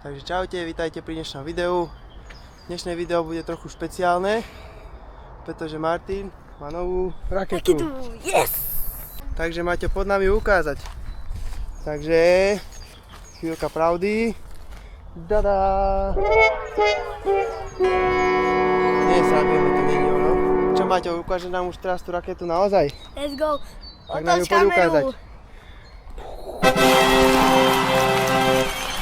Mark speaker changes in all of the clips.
Speaker 1: Takže čaute, vítajte pri dnešnom videu. Dnešné video bude trochu špeciálne, pretože Martin má novú raketu.
Speaker 2: Yes!
Speaker 1: Takže máte pod nami ukázať. Takže chvíľka pravdy. Dada! Nesádujeme, to nie je ono. Čo Maťo, ukáže nám už teraz tú raketu naozaj?
Speaker 2: Let's go!
Speaker 1: Tak nám ju
Speaker 2: Otoč
Speaker 1: poď ukázať.
Speaker 2: kameru!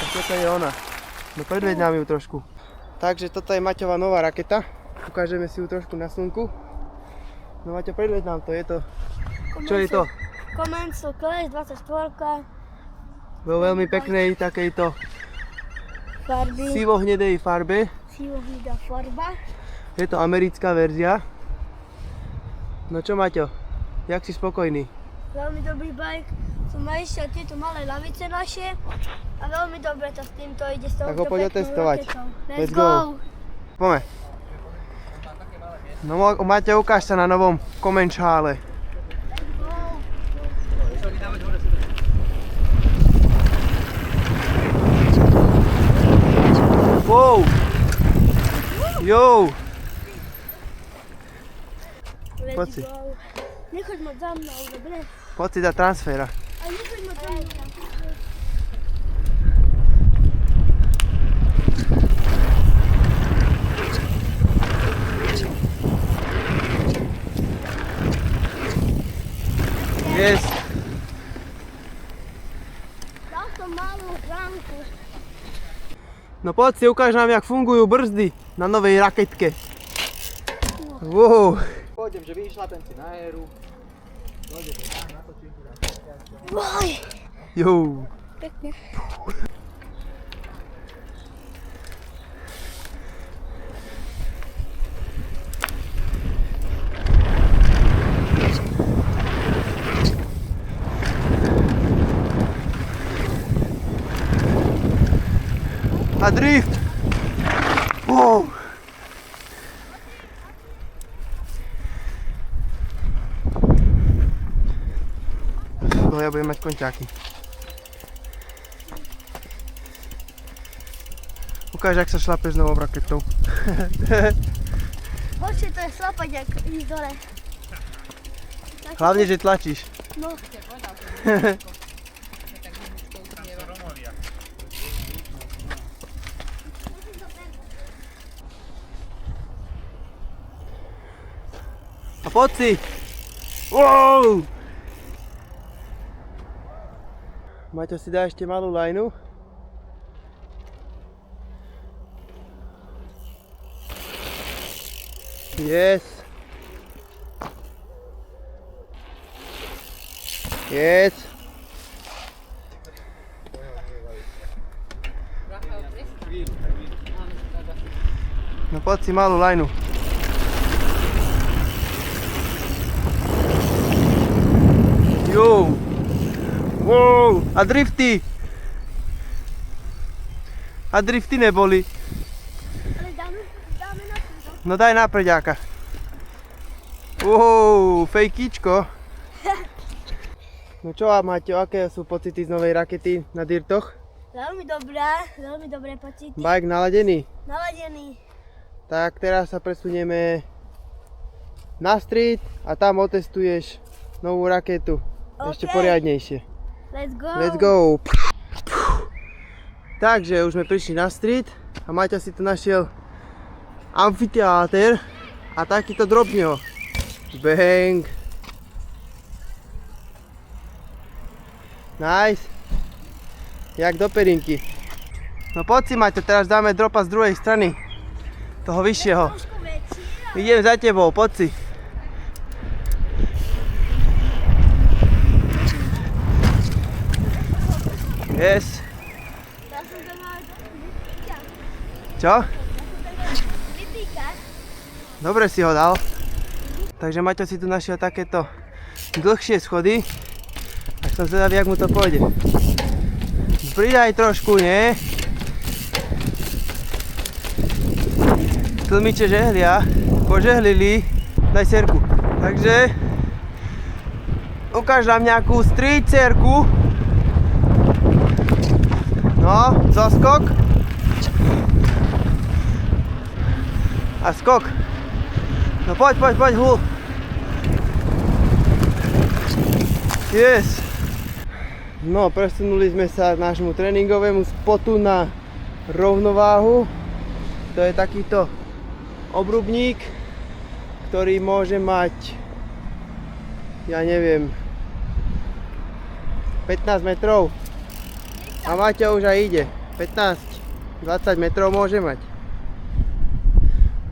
Speaker 1: Tak toto je ona. No predveď nám ju trošku. Takže toto je Maťová nová raketa. Ukážeme si ju trošku na slnku. No Maťo, predveď nám to, je to... Čo je to?
Speaker 2: Komenco Clash 24
Speaker 1: Vo veľmi peknej takejto
Speaker 2: farby.
Speaker 1: sivo-hnedej farbe.
Speaker 2: Sivo-hnedá farba.
Speaker 1: Je to americká verzia. No čo Maťo, jak si spokojný?
Speaker 2: Veľmi dobrý bike. Som ešte tieto malé lavice naše. A veľmi dobre to s týmto ide s touto
Speaker 1: Tak ho poď
Speaker 2: peknou
Speaker 1: otestovať.
Speaker 2: raketou.
Speaker 1: Let's go. Poďme. No Maťo, ukáž sa na novom komenčále. Wow! Jo! Poď si.
Speaker 2: Nechoď moc za mnou, dobre?
Speaker 1: Poď si dať transfera.
Speaker 2: A nechoď moc za mnou.
Speaker 1: Yes!
Speaker 2: Dal som malú bránku.
Speaker 1: No poď si, ukáž nám, jak fungujú brzdy na novej raketke. Wow!
Speaker 3: Pôjdem, že vyšlapem si na éru.
Speaker 2: Vaj!
Speaker 1: Jo!
Speaker 2: Pekne.
Speaker 1: A drift! Wow! To ja budem mať konťáky. Ukáž, jak sa šlapeš s novou raketou.
Speaker 2: Horšie to je šlapať, jak ísť dole.
Speaker 1: Hlavne, že tlačíš.
Speaker 2: No.
Speaker 1: A poď si! Wow! Maťo si dá ešte malú lajnu. Yes! Yes! No poď si malú lajnu. Jo! Wow! A drifty! A drifty neboli.
Speaker 2: Ale dáme na to.
Speaker 1: No daj na prďáka. Wow, fejkíčko. No čo Maťo, aké sú pocity z novej rakety na dirtoch?
Speaker 2: Veľmi dobré pocity.
Speaker 1: Bike naladený?
Speaker 2: Naladený.
Speaker 1: Tak teraz sa presunieme na street a tam otestuješ novú raketu. Ešte
Speaker 2: OK.
Speaker 1: poriadnejšie.
Speaker 2: Let's go.
Speaker 1: Let's go! Takže už sme prišli na street a Maťo si tu našiel amfiteáter a takýto drobňo. Bang! Nice! Jak do perinky. No poď si Maťo, teraz dáme dropa z druhej strany. Toho vyššieho.
Speaker 2: Trošku väčší.
Speaker 1: Idem za tebou, poď si. Yes.
Speaker 2: Dal som to na vytýkať.
Speaker 1: Čo?
Speaker 2: Vytýkať.
Speaker 1: Dobre si ho dal. Takže Maťo si tu našiel takéto dlhšie schody. Tak som zvedavý, jak mu to pôjde. Pridaj trošku, nie? Tlmiče žehlia. Požehlili. Daj serku. Takže ukáž nám nejakú street cerku. No, zaskok. A skok. No poď, hul. Yes. No, presunuli sme sa nášmu tréningovému spotu na rovnováhu. To je takýto obrubník, ktorý môže mať, ja neviem, 15 metrov. A Maťo už aj ide. 15-20 metrov môže mať.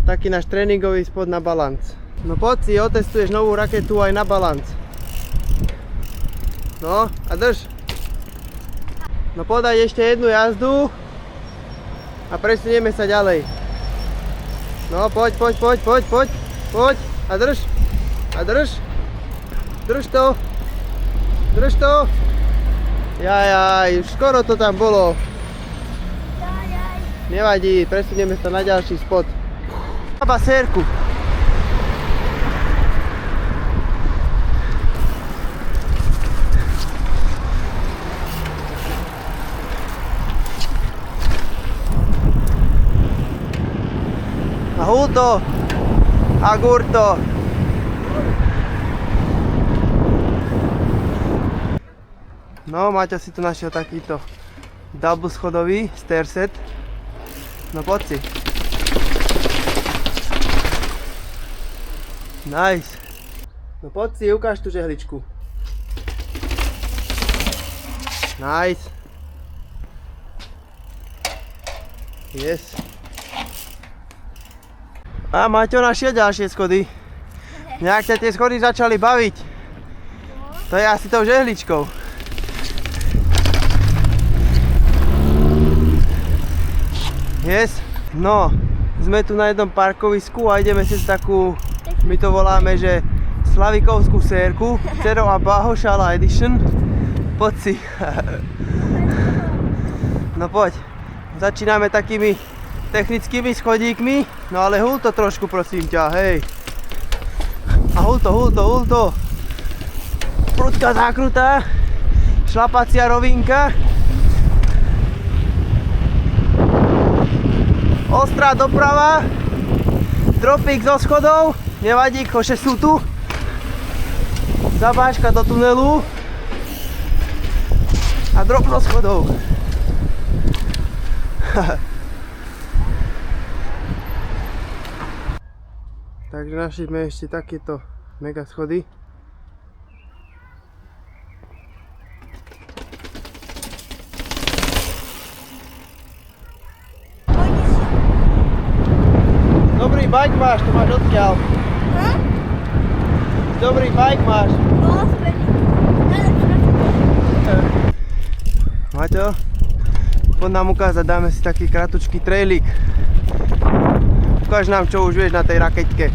Speaker 1: Taký náš tréningový spot na balanc. No poď si, otestuješ novú raketu aj na balanc. No a drž. No podaj ešte jednu jazdu a presunieme sa ďalej. No poď a drž. Drž to. Jaj, už skoro to tam bolo. Nevadí, presunieme sa na ďalší spot. Basérku. A hulto. A gurto. No, Maťo si tu našiel takýto double schodový stair set. No poď si. Nice. No poď si, ukáž tú žehličku. Nice. Yes. A Maťo našiel ďalšie schody. Nejak ťa tie schody začali baviť. To je asi tou žehličkou. Yes. No, sme tu na jednom parkovisku a ideme si takú, my to voláme, že slavikovskú sérku, Cero a Bahošala Edition. Poď si. No poď. Začíname takými technickými schodíkmi, no ale hul to trošku, prosím ťa, hej. A hul to. Prudká zákrutá, šlapacia rovinka. Ostrá doprava, dropík zo schodov, nevadí, koše sú tu. Zabážka do tunelu a drop zo schodov. Takže našli sme ešte takéto mega schody. Dobrý bike máš, to máš odkiaľ. Dobrý bike máš. Maťo, poď nám ukázať, dáme si taký kratučký trailik. Ukáž nám, čo už vieš na tej rakeťke.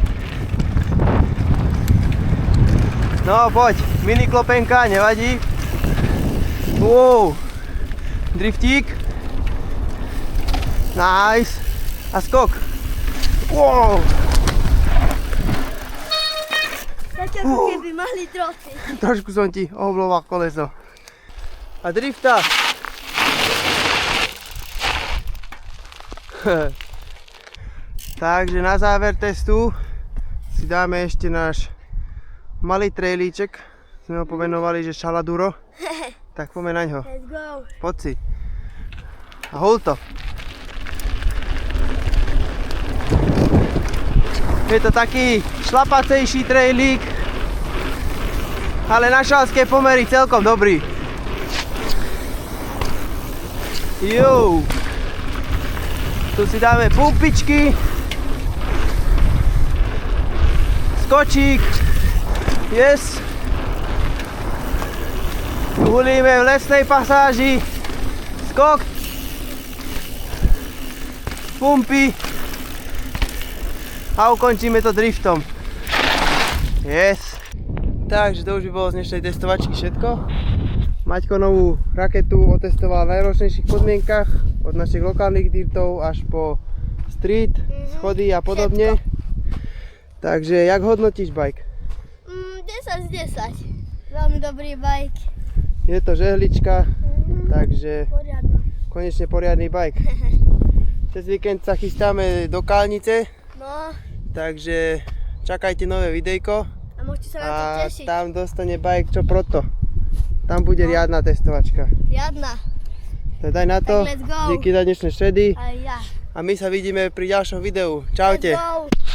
Speaker 1: No poď, mini klopenka, nevadí. Wow, driftík. Nice. A skok. Wow.
Speaker 2: Zatiaľ ako keby mali droty.
Speaker 1: Trošku som ti ohloval koleso. A drifta. Takže na záver testu si dáme ešte náš malý trailíček. Sme ho pomenovali, že šaladuro. Tak poďme na ňo.
Speaker 2: Let's go.
Speaker 1: Poď si. A hul to. Je to taký šlapacejší trailík, ale na šalské pomery celkom dobrý. Jo. Tu si dáme pumpičky. Skočík. Yes. Hulíme v lesnej pasáži. Skok. Pumpy. A ukončíme to driftom. Yes. Takže to už by bolo z dnešnej testovačky všetko. Maťko novú raketu otestoval v najročnejších podmienkach. Od našich lokálnych dirtov až po street, schody a podobne. Takže jak hodnotíš bike?
Speaker 2: 10 z 10. Veľmi dobrý bike.
Speaker 1: Je to žehlička, takže
Speaker 2: Poriadno.
Speaker 1: konečne poriadny bike. Cez víkend sa chystáme do Kálnice
Speaker 2: No,
Speaker 1: Takže čakajte nové videjko
Speaker 2: a môžete sa na to
Speaker 1: a
Speaker 2: tešiť.
Speaker 1: tam dostane bajk čo proto. Tam bude riadna testovačka.
Speaker 2: Riadna.
Speaker 1: Tak daj na to.
Speaker 2: Tak let's go.
Speaker 1: Díky za dnešné šedy
Speaker 2: Aj ja.
Speaker 1: a my sa vidíme pri ďalšom videu. Čaute.
Speaker 2: Let's go.